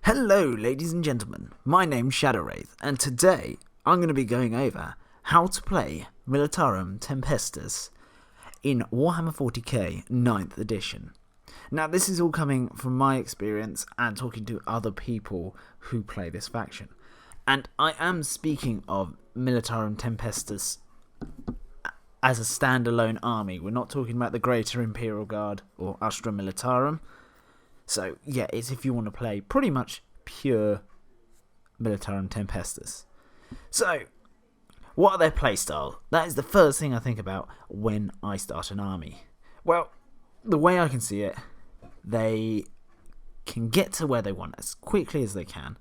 Hello ladies and gentlemen, my name's Shadowwraith and today I'm going to be going over how to play Militarum Tempestus in Warhammer 40k 9th edition. Now this is all coming from my experience and talking to other people who play this faction. And I am speaking of Militarum Tempestus as a standalone army. We're not talking about the Greater Imperial Guard or Astra Militarum. So, yeah, it's if you want to play pretty much pure Militarum Tempestus. So, what are their playstyle? That is the first thing I think about when I start an army. Well, the way I can see it, they can get to where they want as quickly as they can,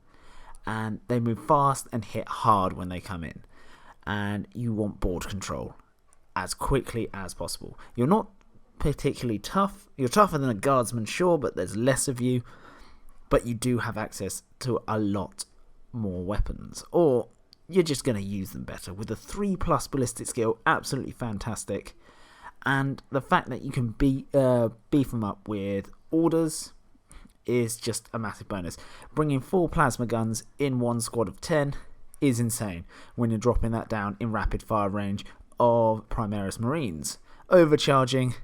and they move fast and hit hard when they come in. And you want board control as quickly as possible. You're not particularly tough. You're tougher than a guardsman, sure, but there's less of you. But you do have access to a lot more weapons, or you're just going to use them better. With a 3+ ballistic skill, absolutely fantastic. And the fact that you can beef them up with orders is just a massive bonus. Bringing 4 plasma guns in one squad of 10 is insane when you're dropping that down in rapid fire range of Primaris Marines. Overcharging,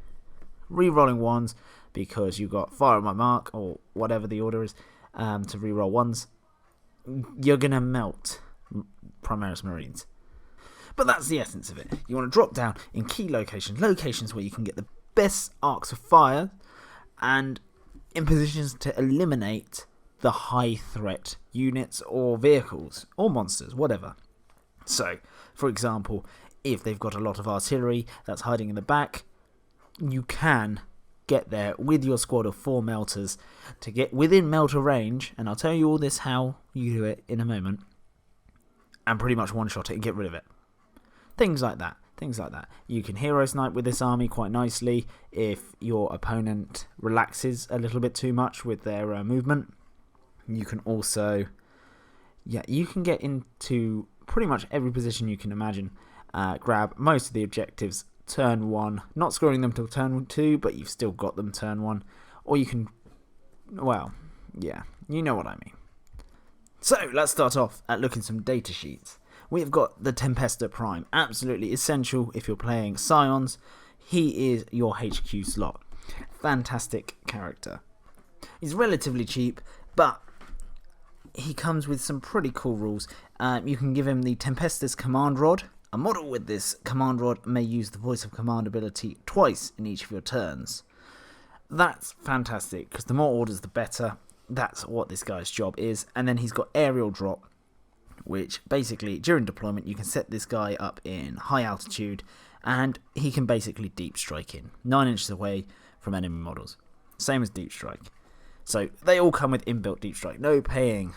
re-rolling ones because you got fire on my mark or whatever the order is to re-roll ones. You're going to melt Primaris Marines. But that's the essence of it. You want to drop down in key locations where you can get the best arcs of fire and in positions to eliminate the high threat units or vehicles or monsters, whatever. So, for example, if they've got a lot of artillery that's hiding in the back, you can get there with your squad of 4 melters to get within melter range, and I'll tell you all this how you do it in a moment, and pretty much one-shot it and get rid of it. Things like that. You can hero snipe with this army quite nicely if your opponent relaxes a little bit too much with their movement. You can also, you can get into pretty much every position you can imagine, grab most of the objectives turn 1, not scoring them till turn 2, but you've still got them turn 1, or you can, well, yeah, you know what I mean. So, let's start off at looking at some data sheets. We've got the Tempestus Prime, absolutely essential if you're playing Scions. He is your HQ slot. Fantastic character. He's relatively cheap, but he comes with some pretty cool rules. You can give him the Tempestus Command Rod. A model with this command rod may use the voice of command ability twice in each of your turns. That's fantastic, because the more orders the better. That's what this guy's job is. And then he's got aerial drop, which basically during deployment you can set this guy up in high altitude and he can basically deep strike in 9 inches away from enemy models. Same as deep strike. So they all come with inbuilt deep strike. No paying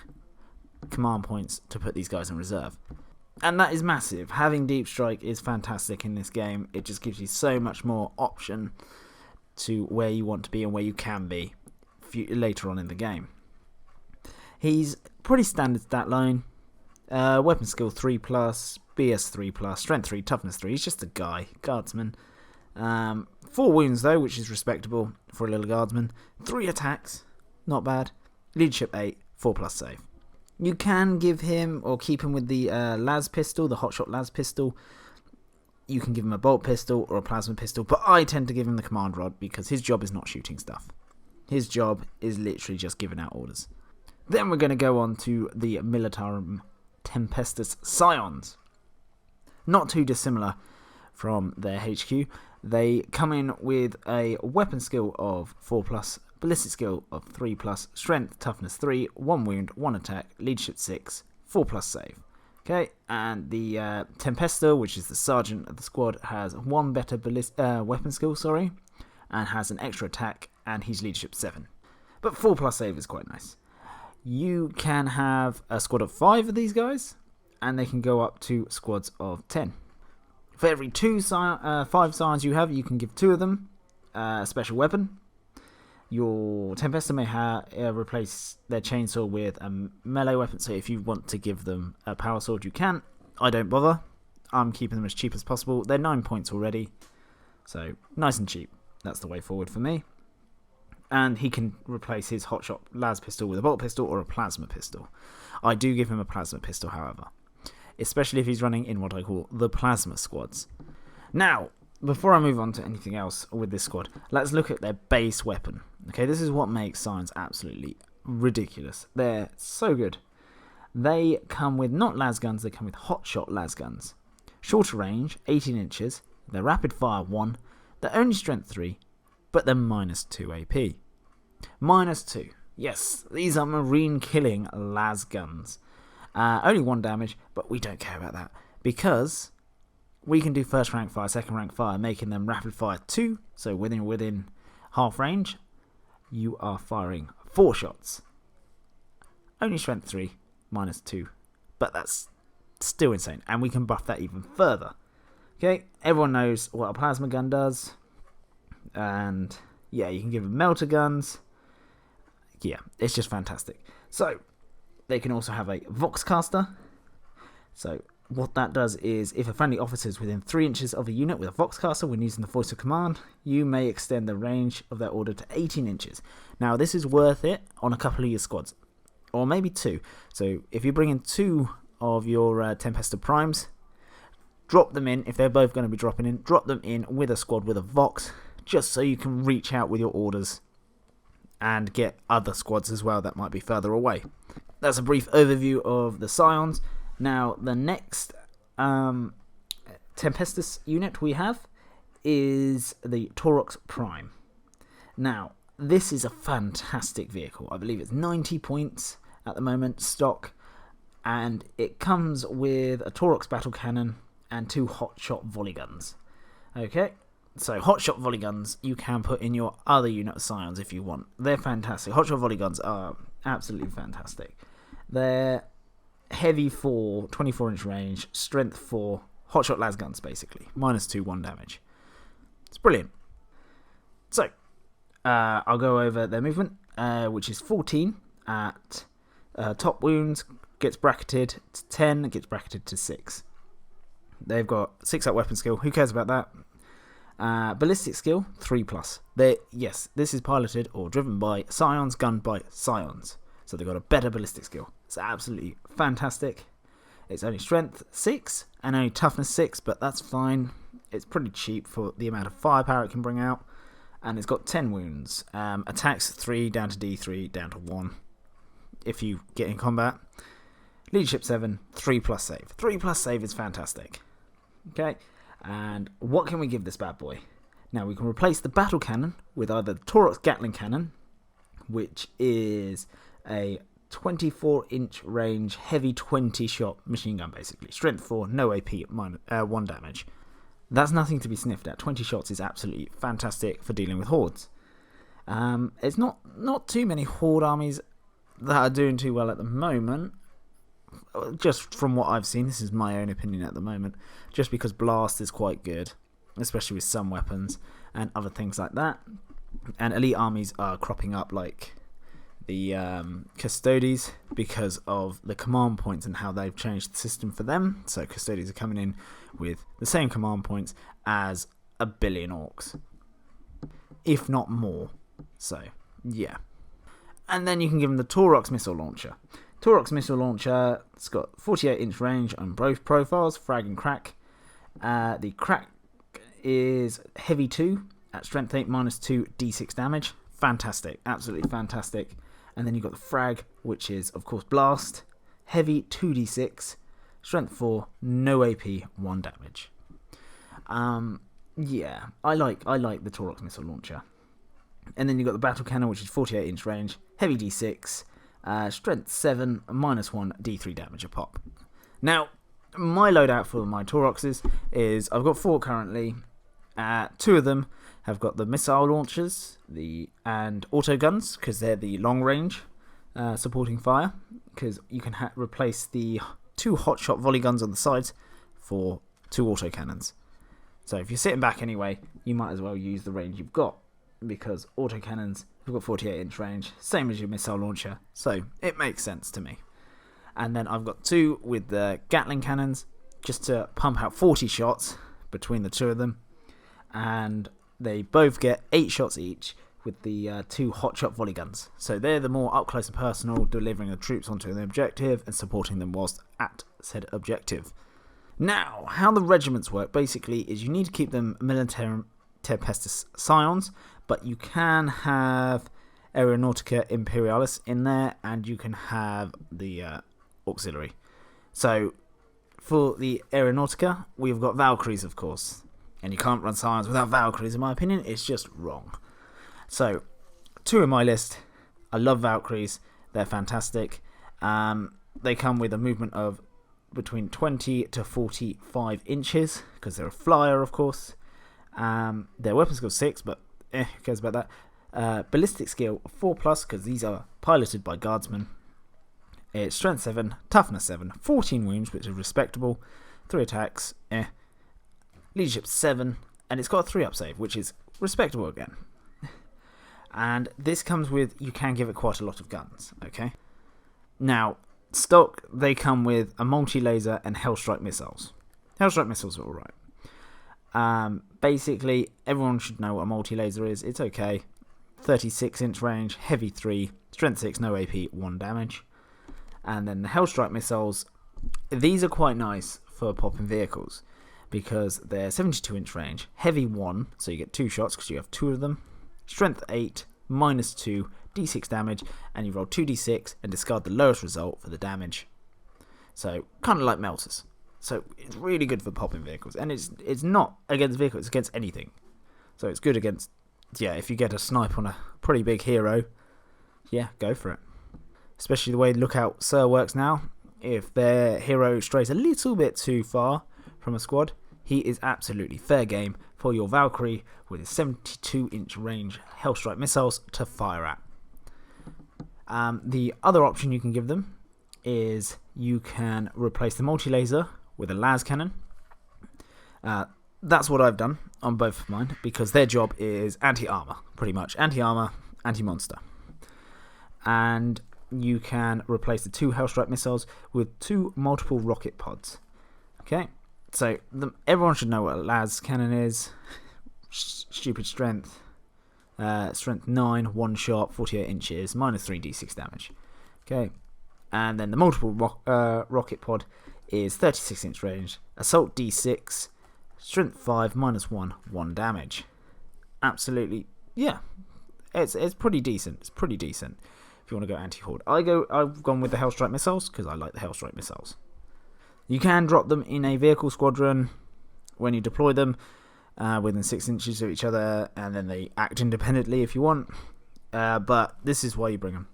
command points to put these guys in reserve. And that is massive. Having deep strike is fantastic in this game. It just gives you so much more option to where you want to be and where you can be later on in the game. He's pretty standard stat line. Weapon skill 3+, BS 3+, strength 3, toughness 3. He's just a guy, guardsman. 4 wounds though, which is respectable for a little guardsman. 3 attacks, not bad. Leadership 8, 4+ save. You can give him or keep him with the las pistol, the hotshot las pistol. You can give him a bolt pistol or a plasma pistol, but I tend to give him the command rod because his job is not shooting stuff. His job is literally just giving out orders. Then we're going to go on to the Militarum Tempestus Scions. Not too dissimilar from their HQ. They come in with a weapon skill of 4+, ballistic skill of 3+, strength, toughness 3, 1 wound, 1 attack, leadership 6, 4+ save. Okay, and the Tempestus, which is the sergeant of the squad, has 1 better weapon skill, and has an extra attack, and he's leadership 7. But 4+ save is quite nice. You can have a squad of 5 of these guys, and they can go up to squads of 10. For every 5 Scions you have, you can give 2 of them a special weapon. Your Tempestus may replace their chainsaw with a melee weapon, so if you want to give them a power sword, you can. I don't bother. I'm keeping them as cheap as possible. They're 9 points already, so nice and cheap. That's the way forward for me. and he can replace his hotshot las pistol with a bolt pistol or a plasma pistol. I do give him a plasma pistol, however, especially if he's running in what I call the plasma squads. Now, before I move on to anything else with this squad, let's look at their base weapon. Okay, this is what makes Scions absolutely ridiculous. They're so good. They come with not las guns, they come with hotshot las guns. Shorter range, 18 inches, they're rapid fire 1, they're only strength 3, but they're minus 2 AP. Minus 2. Yes, these are marine killing las guns. Only 1 damage, but we don't care about that, because we can do first rank fire, second rank fire, making them rapid fire 2, so within half range, you are firing 4 shots. Only strength 3, minus 2, but that's still insane, and we can buff that even further. Okay, everyone knows what a plasma gun does, and yeah, you can give them melter guns. Yeah, it's just fantastic. So, they can also have a Voxcaster. So, what that does is, if a friendly officer is within 3 inches of a unit with a Voxcaster when using the voice of command, you may extend the range of their order to 18 inches. Now, this is worth it on a couple of your squads, or maybe 2. So, if you bring in 2 of your Tempestus Primes, drop them in, if they're both going to be dropping in, drop them in with a squad with a Vox, just so you can reach out with your orders and get other squads as well that might be further away. That's a brief overview of the Scions. Now, the next Tempestus unit we have is the Taurox Prime. Now, this is a fantastic vehicle. I believe it's 90 points at the moment, stock, and it comes with a Taurox battle cannon and 2 hotshot volley guns. Okay, so hotshot volley guns you can put in your other unit of Scions if you want. They're fantastic. Hotshot volley guns are absolutely fantastic. They're heavy 4, 24-inch range, strength 4, hotshot las guns basically. Minus 2, 1 damage. It's brilliant. So, I'll go over their movement, which is 14 at top wounds, gets bracketed to 10, gets bracketed to 6. They've got 6 at weapon skill. Who cares about that? Ballistic skill 3+. Yes, this is piloted or driven by Scions, gunned by Scions. So they've got a better ballistic skill. It's absolutely fantastic. It's only strength 6 and only toughness 6, but that's fine. It's pretty cheap for the amount of firepower it can bring out. And it's got 10 wounds. Attacks 3 down to D3 down to 1 if you get in combat. Leadership 7, 3+ save. 3+ save is fantastic. Okay, and what can we give this bad boy? Now, we can replace the battle cannon with either the Taurox Gatling cannon, which is a 24-inch range, heavy 20-shot machine gun, basically. Strength 4, no AP, 1 damage. That's nothing to be sniffed at. 20 shots is absolutely fantastic for dealing with hordes. It's not too many horde armies that are doing too well at the moment. Just from what I've seen, this is my own opinion at the moment, just because blast is quite good, especially with some weapons and other things like that. And elite armies are cropping up like the Custodies because of the command points and how they've changed the system for them. So Custodies are coming in with the same command points as 1 billion orcs, if not more. So yeah. And then you can give them the Taurox missile launcher. Taurox missile launcher, it's got 48-inch range on both profiles, frag and crack. The crack is heavy 2 at strength 8, minus 2 d6 damage. Fantastic, absolutely fantastic. And then you've got the frag, which is, of course, blast. Heavy 2d6, strength 4, no AP, 1 damage. Yeah, I like the Taurox missile launcher. And then you've got the battle cannon, which is 48-inch range, heavy d6, strength 7, minus 1 d3 damage a pop. Now, my loadout for my Tauroxes is, I've got 4 currently. 2 of them have got the missile launchers and auto guns, because they're the long range supporting fire, because you can replace the 2 hotshot volley guns on the sides for 2 auto cannons. So if you're sitting back anyway, you might as well use the range you've got, because auto cannons have got 48-inch range, same as your missile launcher, so it makes sense to me. And then I've got 2 with the Gatling cannons, just to pump out 40 shots between the 2 of them, and they both get 8 shots each with the 2 hotshot volley guns. So they're the more up close and personal, delivering the troops onto the objective and supporting them whilst at said objective. Now, how the regiments work basically is you need to keep them Militarum Tempestus Scions, but you can have Aeronautica Imperialis in there, and you can have the Auxiliary. So, for the Aeronautica, we've got Valkyries, of course. And you can't run Scions without Valkyries, in my opinion. It's just wrong. So, 2 in my list. I love Valkyries. They're fantastic. They come with a movement of between 20 to 45 inches, because they're a flyer, of course. Their weapon skill 6, but who cares about that? Ballistic skill 4+, because these are piloted by guardsmen. It's strength 7, toughness 7, 14 wounds, which is respectable, 3 attacks, leadership 7, and it's got a 3-up save, which is respectable again. And this comes with, you can give it quite a lot of guns, okay? Now, stock, they come with a multi-laser and Hellstrike missiles. Hellstrike missiles are alright. Basically, everyone should know what a multi-laser is. It's okay. 36-inch range, heavy 3, strength 6, no AP, 1 damage. And then the Hellstrike missiles, these are quite nice for popping vehicles, because they're 72-inch range, heavy 1, so you get 2 shots because you have 2 of them, strength 8, -2, d6 damage, and you roll 2d6 and discard the lowest result for the damage. So, kind of like melters. So, it's really good for popping vehicles, and it's not against vehicles, it's against anything. So, it's good against, if you get a snipe on a pretty big hero, go for it. Especially the way Lookout Sir works now. If their hero strays a little bit too far from a squad, he is absolutely fair game for your Valkyrie with his 72-inch range Hellstrike missiles to fire at. The other option you can give them is you can replace the multi-laser with a las cannon. That's what I've done on both of mine, because their job is anti-armor, pretty much. Anti-armor, anti-monster. And you can replace the 2 Hellstrike missiles with 2 multiple rocket pods. Okay, so everyone should know what a las cannon is. Stupid strength. Strength 9, 1 shot, 48 inches, -3 d6 damage. Okay, and then the multiple rocket pod is 36-inch range, assault d6, strength 5, -1, 1 damage. Absolutely, it's pretty decent. It's pretty decent if you want to go anti-horde. I've gone with the Hellstrike missiles because I like the Hellstrike missiles. You can drop them in a vehicle squadron when you deploy them within 6 inches of each other, and then they act independently if you want. But this is why you bring them.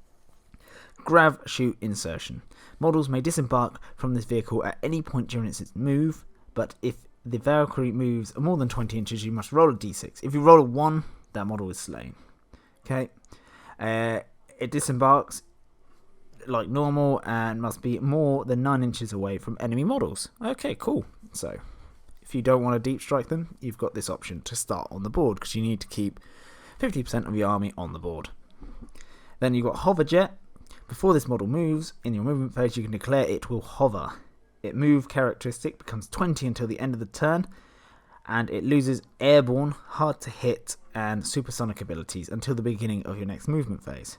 Grav shoot insertion. Models may disembark from this vehicle at any point during its move, but if the Valkyrie moves more than 20 inches, you must roll a d6. If you roll a 1, that model is slain. Okay. It disembarks like normal and must be more than 9 inches away from enemy models. Okay, cool. So, if you don't want to deep strike them, you've got this option to start on the board, because you need to keep 50% of your army on the board. Then you've got hover jet. Before this model moves, in your movement phase, you can declare it will hover. Its move characteristic becomes 20 until the end of the turn, and it loses airborne, hard to hit, and supersonic abilities until the beginning of your next movement phase.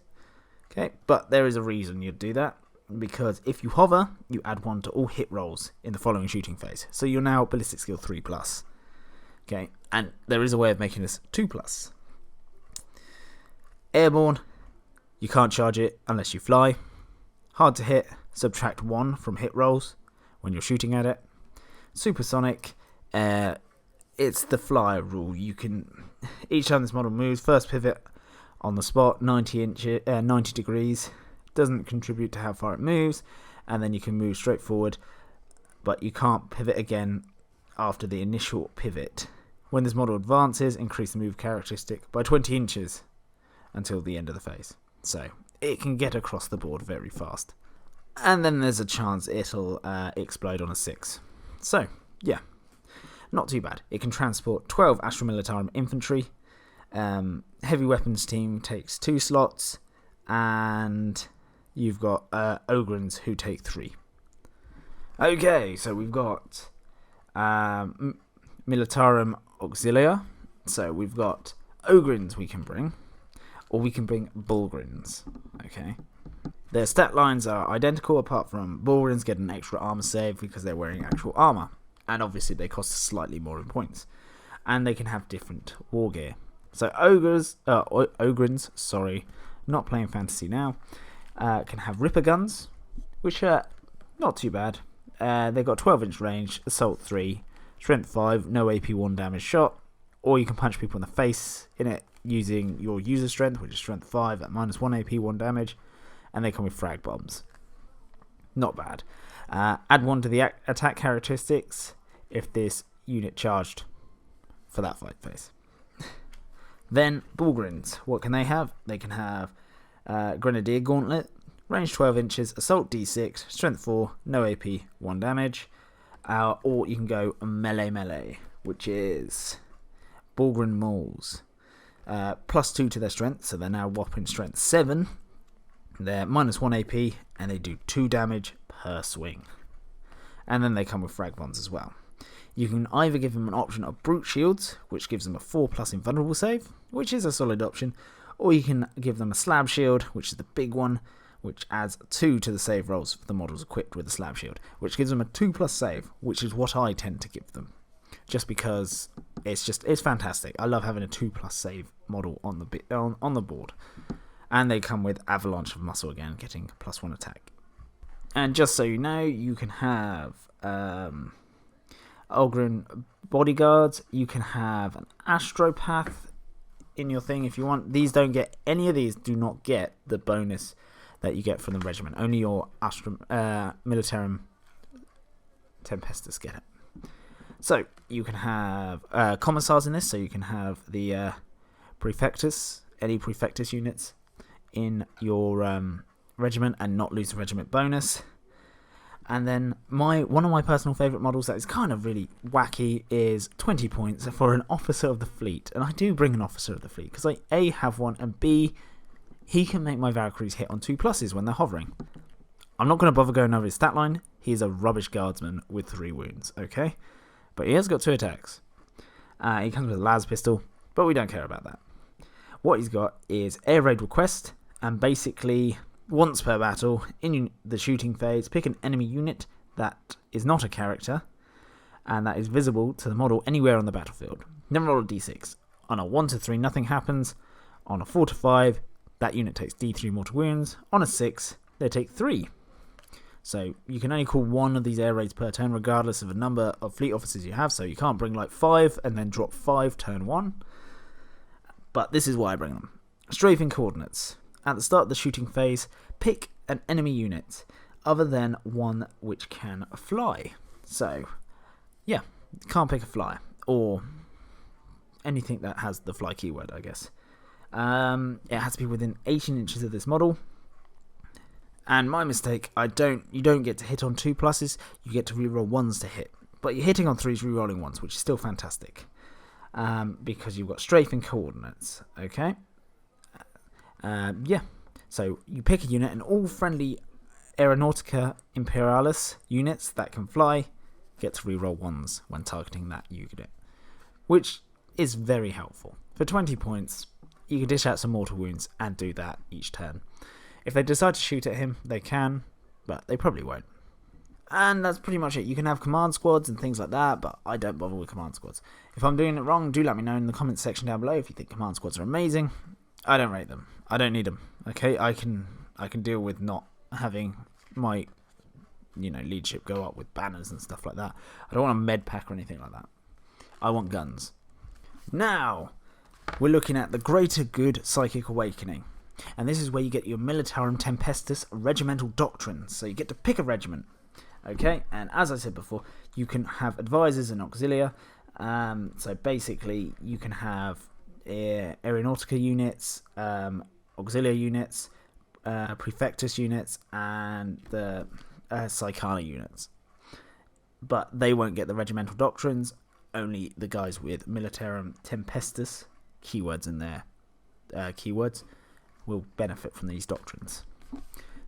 Okay, but there is a reason you'd do that, because if you hover, you add 1 to all hit rolls in the following shooting phase. So you're now ballistic skill 3+. Okay, and there is a way of making this 2+. Airborne, you can't charge it unless you fly. Hard to hit, subtract 1 from hit rolls when you're shooting at it. Supersonic, it's the flyer rule. You can, each time this model moves, first pivot on the spot, 90 degrees, doesn't contribute to how far it moves, and then you can move straight forward, but you can't pivot again after the initial pivot. When this model advances, increase the move characteristic by 20 inches until the end of the phase. So it can get across the board very fast. And then there's a chance it'll explode on a 6. So, yeah, not too bad. It can transport 12 Astra Militarum infantry. Heavy weapons team takes 2 slots, and you've got Ogrins who take 3. Okay, so we've got Militarum Auxilia. So we've got Ogrins we can bring. or we can bring Bulgrins. Okay. Their stat lines are identical, apart from Bulgrins get an extra armor save because they're wearing actual armor, and obviously they cost slightly more in points, and they can have different war gear. So Ogrins, sorry, not playing fantasy now, can have Ripper guns, which are not too bad. They've got 12-inch range, assault 3, strength 5, no AP 1 damage shot, or you can punch people in the face in it using your user strength, which is strength 5 at -1 AP 1 damage, and they come with frag bombs. Not bad. Add 1 to the attack characteristics if this unit charged for that fight phase. Then Bulgrins, what can they have? They can have Grenadier Gauntlet, range 12 inches, assault D6, strength 4, no AP, 1 damage. Or you can go melee, which is Bulgrin Mauls. +2 to their strength, so they're now whopping strength 7. They're -1 AP, and they do 2 damage per swing. And then they come with frag bombs as well. You can either give them an option of Brute Shields, which gives them a 4+ invulnerable save, which is a solid option, or you can give them a Slab Shield, which is the big one, which adds 2 to the save rolls for the models equipped with a Slab Shield, which gives them a 2+ save, which is what I tend to give them, just because it's fantastic. I love having a 2+ save model on the board. And they come with Avalanche of Muscle again, getting +1 attack. And just so you know, you can have Ogryn Bodyguards. You can have an Astropath in your thing if you want. Any of these do not get the bonus that you get from the regiment. Only your Militarum Tempestus get it. So you can have Commissars in this, so you can have the Prefectus, any Prefectus units in your regiment and not lose the regiment bonus. And then one of my personal favourite models that is kind of really wacky is 20 points for an Officer of the Fleet. And I do bring an Officer of the Fleet because I A, have one, and B, he can make my Valkyries hit on 2+ when they're hovering. I'm not going to bother going over his stat line. He is a rubbish guardsman with 3 wounds, okay? But he has got 2 attacks. He comes with a las pistol, but we don't care about that. What he's got is Air Raid Request, and basically, once per battle, in the shooting phase, pick an enemy unit that is not a character, and that is visible to the model anywhere on the battlefield. Then roll a d6. On a 1 to 3, nothing happens. On a 4 to 5, that unit takes d3 mortal wounds. On a 6, they take 3. So you can only call 1 of these air raids per turn, regardless of the number of fleet officers you have. So you can't bring like 5 and then drop 5 turn 1. But this is why I bring them. Strafing coordinates. At the start of the shooting phase, pick an enemy unit other than one which can fly. So, yeah, can't pick a flyer or anything that has the fly keyword, I guess. It has to be within 18 inches of this model. And my mistake, you don't get to hit on 2+, you get to reroll 1s to hit. But you're hitting on 3s, rerolling 1s, which is still fantastic. Because you've got strafing coordinates, okay? Yeah, so you pick a unit, and all friendly Aeronautica Imperialis units that can fly get to reroll 1s when targeting that unit, which is very helpful. For 20 points, you can dish out some mortal wounds and do that each turn. If they decide to shoot at him, they can, but they probably won't. And that's pretty much it. You can have command squads and things like that, but I don't bother with command squads. If I'm doing it wrong, do let me know in the comments section down below if you think command squads are amazing. I don't rate them. I don't need them. Okay, I can deal with not having my leadership go up with banners and stuff like that. I don't want a med pack or anything like that. I want guns. Now we're looking at the Greater Good Psychic Awakening. And this is where you get your Militarum Tempestus Regimental Doctrines. So you get to pick a regiment. Okay, and as I said before, you can have advisors and Auxilia. So basically, you can have Aeronautica units, Auxilia units, Prefectus units, and the Scion units. But they won't get the Regimental Doctrines. Only the guys with Militarum Tempestus, keywords in there, keywords, will benefit from these doctrines.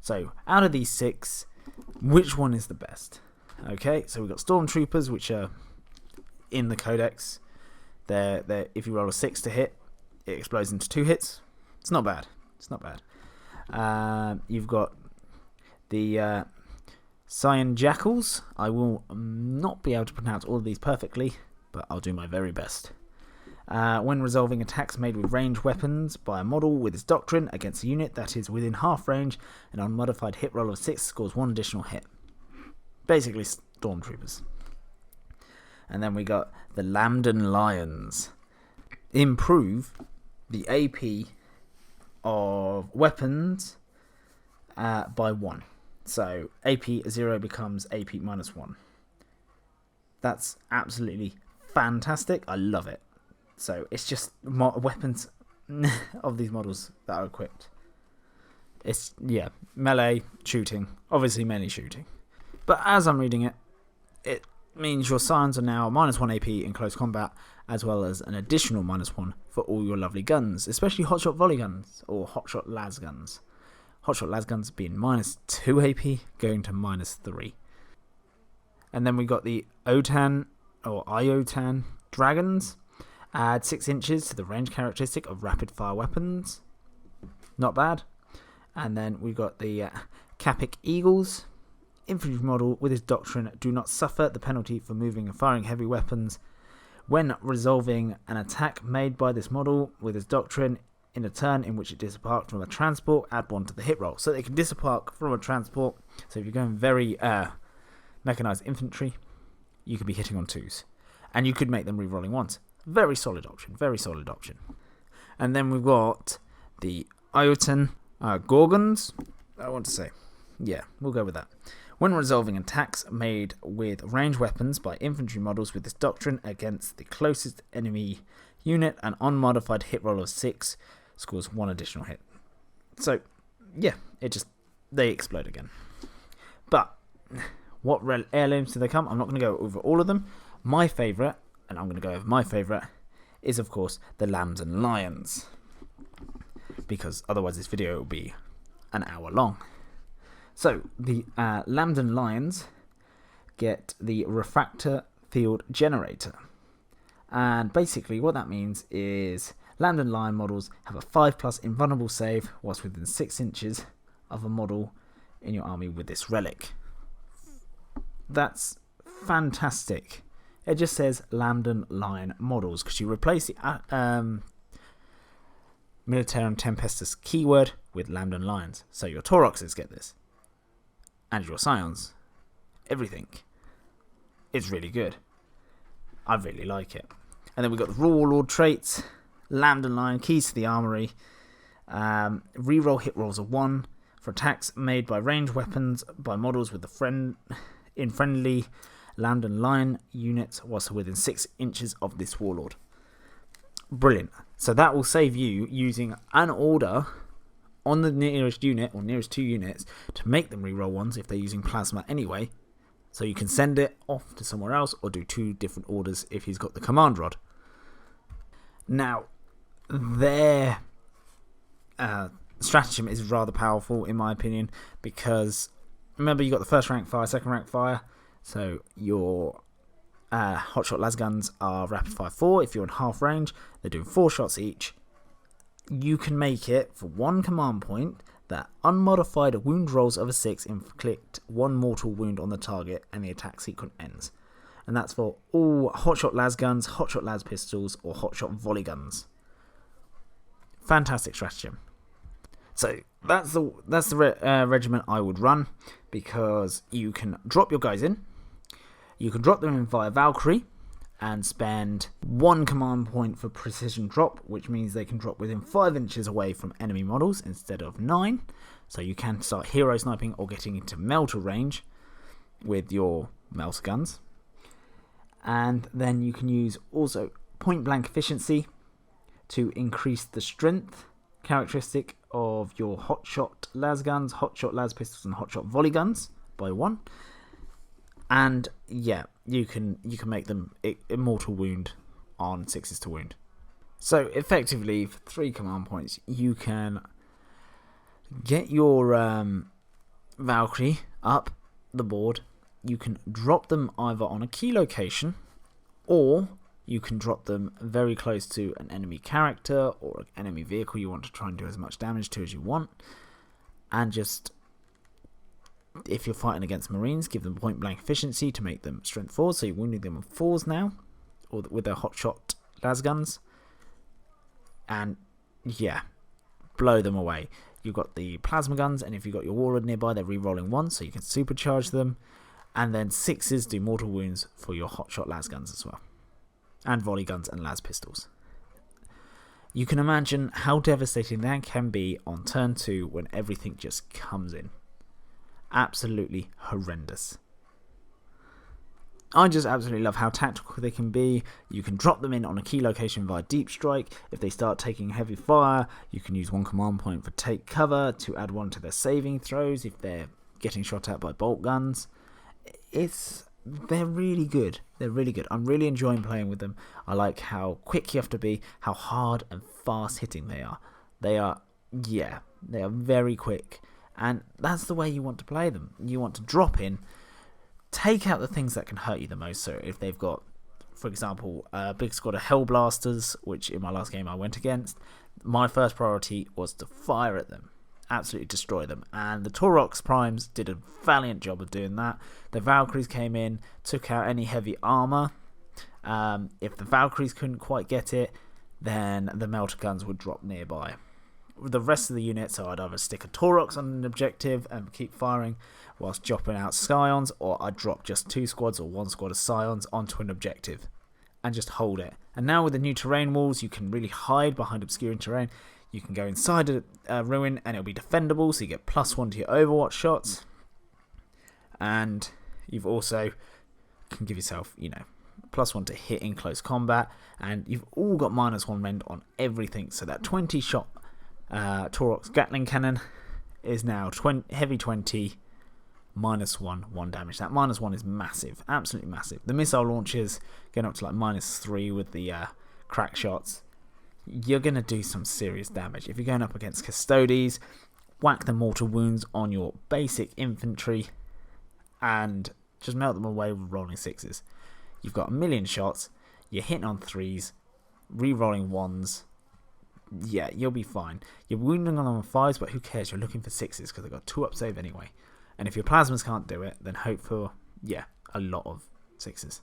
So, out of these 6, which one is the best? Okay, so we've got Stormtroopers, which are in the Codex. They're if you roll a 6 to hit, it explodes into 2 hits. It's not bad. It's not bad. You've got the Scion jackals. I will not be able to pronounce all of these perfectly, but I'll do my very best. When resolving attacks made with ranged weapons by a model with its doctrine against a unit that is within half range, an unmodified hit roll of 6 scores 1 additional hit. Basically, stormtroopers. And then we got the Lambden Lions. Improve the AP of weapons by 1. So AP 0 becomes AP minus 1. That's absolutely fantastic. I love it. So it's just weapons of these models that are equipped. It's, yeah, melee shooting. Obviously melee shooting. But as I'm reading it, it means your Scions are now minus 1 AP in close combat, as well as an additional minus 1 for all your lovely guns, especially hotshot volley guns or hotshot las guns. Hotshot las guns being minus 2 AP, going to minus 3. And then we got the Otan or Iotan dragons. Add 6 inches to the range characteristic of rapid fire weapons. Not bad. And then we've got the Capic Eagles. Infantry model with his doctrine, do not suffer the penalty for moving and firing heavy weapons. When resolving an attack made by this model with his doctrine in a turn in which it disembarked from a transport, add 1 to the hit roll. So they can disembark from a transport. So if you're going very mechanized infantry, you could be hitting on 2s. And you could make them re-rolling 1s. Very solid option. Very solid option. And then we've got the Iotan Gorgons. I want to say. Yeah, we'll go with that. When resolving attacks made with ranged weapons by infantry models with this doctrine against the closest enemy unit, an unmodified hit roll of 6 scores 1 additional hit. So, yeah, they explode again. But, what heirlooms do they come? I'm not going to go over all of them. My favourite, and I'm going to go over my favourite, is of course the Lambden Lions. Because otherwise this video will be an hour long. So, the Lambden Lions get the Refractor Field Generator. And basically what that means is Lambden Lion models have a 5+ invulnerable save whilst within 6 inches of a model in your army with this relic. That's fantastic. It just says Lambden Lion models because you replace the Militarum Tempestus keyword with Lambden Lions. So your Tauroxes get this. And your Scions. Everything. It's really good. I really like it. And then we've got the Raw Warlord traits. Lambden Lion, keys to the armory. Reroll hit rolls of 1 for attacks made by ranged weapons by models with the friendly Lambden Lion units whilst within 6 inches of this Warlord. Brilliant. So that will save you using an order on the nearest unit or nearest 2 units to make them reroll 1s if they're using plasma anyway. So you can send it off to somewhere else or do 2 different orders if he's got the command rod. Now, their stratagem is rather powerful in my opinion because remember you got the first rank fire, second rank fire. So your hotshot lasguns are rapid fire 4. If you're in half range, they're doing 4 shots each. You can make it for 1 command point that unmodified wound rolls of a 6 inflict 1 mortal wound on the target and the attack sequence ends. And that's for all hotshot lasguns, hotshot las pistols, or hotshot volley guns. Fantastic stratagem. So that's the regiment I would run because you can drop your guys in. You can drop them in via Valkyrie and spend 1 command point for precision drop, which means they can drop within 5 inches away from enemy models instead of 9. So you can start hero sniping or getting into melter range with your melter guns. And then you can use also point blank efficiency to increase the strength characteristic of your hotshot las guns, hotshot las pistols, and hotshot volley guns by 1. And yeah, you can make them immortal wound on 6s to wound. So effectively, for 3 command points, you can get your Valkyrie up the board. You can drop them either on a key location or You can drop them very close to an enemy character or an enemy vehicle you want to try and do as much damage to as you want. And just, if you're fighting against Marines, give them point blank efficiency to make them strength 4, so you're wounding them on 4s now, or with their hotshot las guns. And yeah, blow them away. You've got the plasma guns, and if you've got your warlord nearby, they're re-rolling 1, so you can supercharge them. And then 6s do mortal wounds for your hotshot las guns as well. And volley guns and las pistols. You can imagine how devastating that can be on turn 2 when everything just comes in. Absolutely horrendous. I just absolutely love how tactical they can be. You can drop them in on a key location via deep strike. If they start taking heavy fire, you can use 1 command point for take cover to add 1 to their saving throws if they're getting shot at by bolt guns. They're really good. They're really good. I'm really enjoying playing with them. I like how quick you have to be, how hard and fast hitting they are. They are very quick. And that's the way you want to play them. You want to drop in, take out the things that can hurt you the most. So if they've got, for example, a big squad of Hellblasters, which in my last game I went against, my first priority was to fire at them. Absolutely destroy them. And the Taurox Primes did a valiant job of doing that. The Valkyries came in, took out any heavy armor. If the Valkyries couldn't quite get it, then the melter guns would drop nearby. The rest of the units, so I'd either stick a Taurox on an objective and keep firing whilst dropping out Scions, or I'd drop just 2 squads or 1 squad of Scions onto an objective and just hold it. And now with the new terrain walls, you can really hide behind obscuring terrain. You can go inside a ruin and it'll be defendable, so you get +1 to your overwatch shots. And you've also can give yourself, +1 to hit in close combat. And you've all got -1 rend on everything. So that 20 shot Taurox Gatling Cannon is now heavy 20, -1 damage. That -1 is massive, absolutely massive. The missile launchers going up to like -3 with the crack shots. You're going to do some serious damage. If you're going up against Custodies, whack the mortal wounds on your basic infantry and just melt them away with rolling 6s. You've got a million shots, you're hitting on 3s, re-rolling 1s. Yeah, you'll be fine. You're wounding on 5s, but who cares? You're looking for 6s because they've got 2 up save anyway. And if your plasmas can't do it, then hope for, a lot of 6s.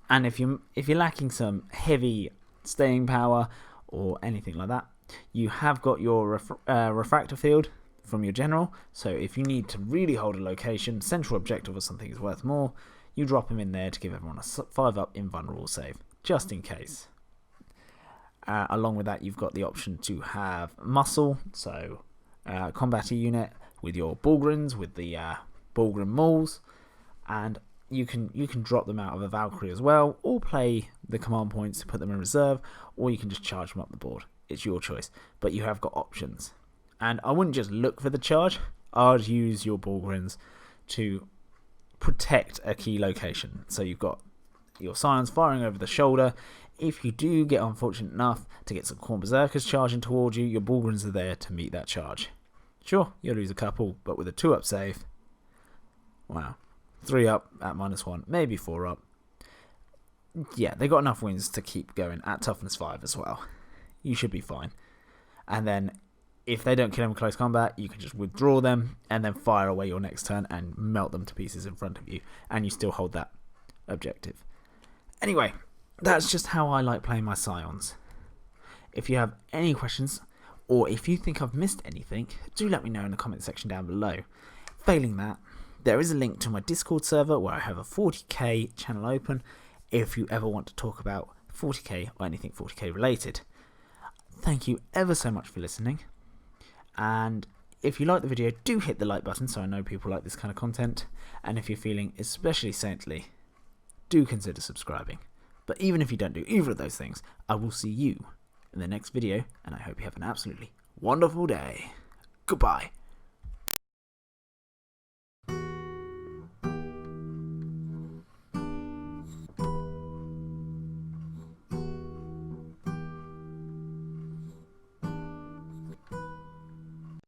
And if you're lacking some heavy staying power or anything like that, you have got your refractor field from your general. So if you need to really hold a location, central objective or something is worth more, you drop him in there to give everyone a 5-up invulnerable save, just in case. Along with that, you've got the option to have muscle, so combat unit with your Bulgrins, with the Bulgrin Mauls, and you can drop them out of a Valkyrie as well, or play the command points to put them in reserve, or you can just charge them up the board. It's your choice, but you have got options. And I wouldn't just look for the charge, I'd use your Bulgrins to protect a key location. So you've got your Scions firing over the shoulder. If you do get unfortunate enough to get some Khorne Berserkers charging towards you, your Bulgrins are there to meet that charge. Sure, you'll lose a couple, but with a 2-up save, wow. 3-up at -1, maybe 4-up. Yeah, they got enough wins to keep going at toughness 5 as well. You should be fine. And then if they don't kill them in close combat, you can just withdraw them and then fire away your next turn and melt them to pieces in front of you, and you still hold that objective. Anyway, that's just how I like playing my Scions. If you have any questions, or if you think I've missed anything, do let me know in the comment section down below. Failing that, there is a link to my Discord server where I have a 40k channel open if you ever want to talk about 40k or anything 40k related. Thank you ever so much for listening, and if you like the video, do hit the like button so I know people like this kind of content, and if you're feeling especially saintly, do consider subscribing. But even if you don't do either of those things, I will see you in the next video, and I hope you have an absolutely wonderful day. Goodbye.